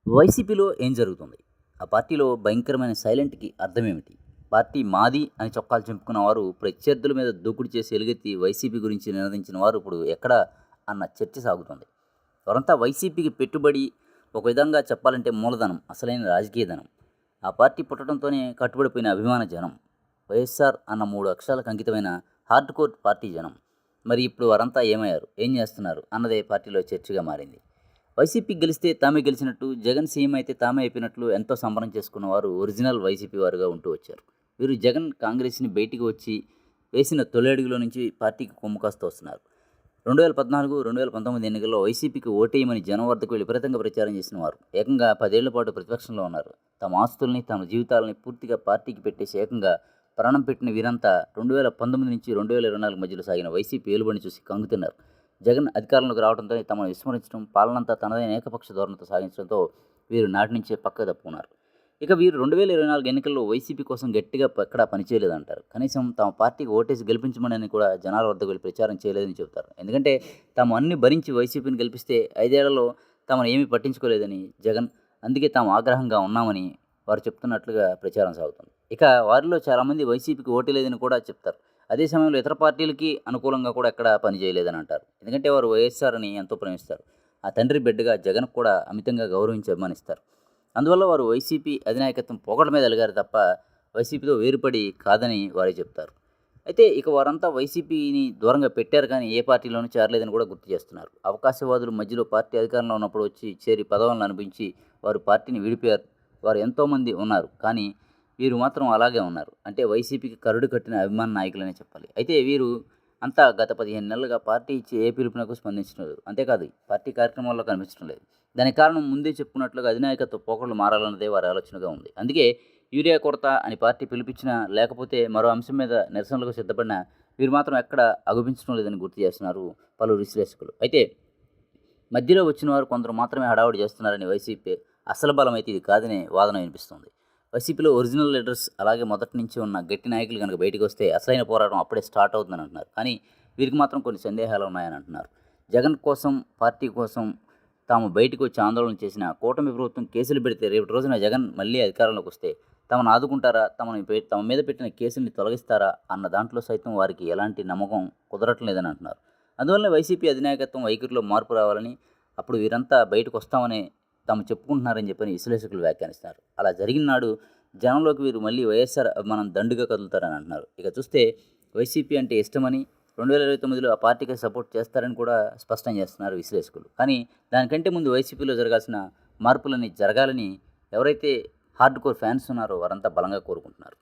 వైసీపీలో ఏం జరుగుతుంది? ఆ పార్టీలో భయంకరమైన సైలెంట్‌కి అర్థమేమిటి? పార్టీ మాది అని చొక్కాలు చింపుకున్న వారు ప్రత్యర్థుల మీద దూకుడు చేసి ఎలుగెత్తి వైసీపీ గురించి నినదించిన వారు ఇప్పుడు ఎక్కడ అన్న చర్చ సాగుతోంది. వారంతా వైసీపీకి పెట్టుబడి, ఒక విధంగా చెప్పాలంటే మూలధనం, అసలైన రాజకీయ ధనం. ఆ పార్టీ పుట్టడంతోనే కట్టుబడిపోయిన అభిమాన జనం. వైఎస్ఆర్ అన్న 3 అక్షరాలకు అంకితమైన హార్డ్ కోర్ పార్టీ జనం. మరి ఇప్పుడు వారంతా ఏమయ్యారు? ఏం చేస్తున్నారు? అన్నదే పార్టీలో చర్చగా మారింది. వైసీపీ గెలిస్తే తామే గెలిచినట్టు, జగన్ సీఎం అయితే తామే అయిపోయినట్లు ఎంతో సంబరం చేసుకున్నవారు ఒరిజినల్ వైసీపీ వారుగా ఉంటూ వచ్చారు. వీరు జగన్ కాంగ్రెస్‌ని బయటికి వచ్చి వేసిన తొలి అడుగులో నుంచి పార్టీకి కొమ్ము కాస్తూ వస్తున్నారు. 2014, 2019 ఎన్నికల్లో వైసీపీకి ఓటేయమని జనం వద్దకు వెళ్లి విపరీతంగా ప్రచారం చేసిన వారు. ఏకంగా 10 ఏళ్ల పాటు ప్రతిపక్షంలో ఉన్నారు. తమ ఆస్తుల్ని, తమ జీవితాలని పూర్తిగా పార్టీకి పెట్టేసి ఏకంగా ప్రాణం పెట్టిన వీరంతా 2019 నుంచి 2024 మధ్యలో సాగిన వైసీపీ ఏలుబడిని చూసి కంగుతిన్నారు. జగన్ అధికారంలోకి రావడంతో తమను విస్మరించడం, పాలనంతా తనదైన ఏకపక్ష ధోరణితో సాగించడంతో వీరు నాటి నుంచే పక్కకు తప్పుకున్నారు. ఇక వీరు 2024 ఎన్నికల్లో వైసీపీ కోసం గట్టిగా ఎక్కడా పనిచేయలేదంటారు. కనీసం తమ పార్టీకి ఓటేసి గెలిపించమని కూడా జనాల వద్దకు వెళ్ళి ప్రచారం చేయలేదని చెబుతారు. ఎందుకంటే తాము అన్ని భరించి వైసీపీని గెలిపిస్తే 5 ఏళ్లలో తమను ఏమీ పట్టించుకోలేదని జగన్, అందుకే తాము ఆగ్రహంగా ఉన్నామని వారు చెప్తున్నట్లుగా ప్రచారం సాగుతుంది. ఇక వారిలో చాలామంది వైసీపీకి ఓటేలేదని కూడా చెప్తారు. అదే సమయంలో ఇతర పార్టీలకి అనుకూలంగా కూడా ఎక్కడా పనిచేయలేదని అంటారు. ఎందుకంటే వారు వైఎస్ఆర్‌ని ఎంతో ప్రేమిస్తారు. ఆ తండ్రి బిడ్డగా జగన్ కూడా అమితంగా గౌరవించి అభిమానిస్తారు. అందువల్ల వారు వైసీపీ అధినాయకత్వం పొగడ మీద ఎలిగారు తప్ప వైసీపీతో వేరుపడి కాదని వారే చెప్తారు. అయితే ఇక వారంతా వైసీపీని దూరంగా పెట్టారు కానీ ఏ పార్టీలోనూ చేరలేదని కూడా గుర్తు చేస్తున్నారు. అవకాశవాదులు మధ్యలో పార్టీ అధికారంలో ఉన్నప్పుడు వచ్చి చేరి పదవులను అనిపించి వారు పార్టీని విడిపోయారు. వారు ఎంతోమంది ఉన్నారు. కానీ వీరు మాత్రం అలాగే ఉన్నారు. అంటే వైసీపీకి కరుడు కట్టిన అభిమాన నాయకులనే చెప్పాలి. అయితే వీరు అంతా గత 15 నెలలుగా పార్టీ ఇచ్చే ఏ పిలుపునకు స్పందించడం లేదు. అంతేకాదు పార్టీ కార్యక్రమాల్లో కనిపించడం లేదు. దానికి కారణం ముందే చెప్పుకున్నట్లుగా అధినాయకత్వ పోకడలు మారాలన్నదే వారి ఆలోచనగా ఉంది. అందుకే యూరియా కొరత అని పార్టీ పిలిపించినా, లేకపోతే మరో అంశం మీద నిరసనలకు సిద్ధపడినా వీరు మాత్రం ఎక్కడ అగుపించడం లేదని గుర్తు చేస్తున్నారు పలువురు విశ్లేషకులు. అయితే మధ్యలో వచ్చిన వారు కొందరు మాత్రమే హడావుడి చేస్తున్నారని వైసీపీ అసలు బలం అయితే ఇది కాదనే వాదన వినిపిస్తుంది. వైసీపీలో ఒరిజినల్ లీడర్స్ అలాగే మొదటి నుంచి ఉన్న గట్టి నాయకులు కనుక బయటకు వస్తే అసలైన పోరాటం అప్పుడే స్టార్ట్ అవుతుందని అంటున్నారు. కానీ వీరికి మాత్రం కొన్ని సందేహాలు ఉన్నాయని అంటున్నారు. జగన్ కోసం, పార్టీ కోసం తాము బయటకు వచ్చి ఆందోళన చేసిన కూటమి ప్రభుత్వం కేసులు పెడితే రేపటి రోజున జగన్ మళ్ళీ అధికారంలోకి వస్తే తమను ఆదుకుంటారా, తమ మీద పెట్టిన కేసుల్ని తొలగిస్తారా అన్న దాంట్లో సైతం వారికి ఎలాంటి నమ్మకం కుదరటం లేదని అంటున్నారు. అందువల్ల వైసీపీ అధినాయకత్వం వైఖరిలో మార్పు రావాలని, అప్పుడు వీరంతా బయటకు వస్తామని తాము చెప్పుకుంటున్నారని చెప్పని విశ్లేషకులు వ్యాఖ్యానిస్తారు. అలా జరిగిన నాడు జనంలోకి వీరు మళ్ళీ వైఎస్ఆర్ అభిమానం దండుగా కదులుతారని అంటున్నారు. ఇక చూస్తే వైసీపీ అంటే ఇష్టమని 2029లో ఆ పార్టీకి సపోర్ట్ చేస్తారని కూడా స్పష్టం చేస్తున్నారు విశ్లేషకులు. కానీ దానికంటే ముందు వైసీపీలో జరగాల్సిన మార్పులని జరగాలని ఎవరైతే హార్డ్ కోర్ ఫ్యాన్స్ ఉన్నారో వారంతా బలంగా కోరుకుంటున్నారు.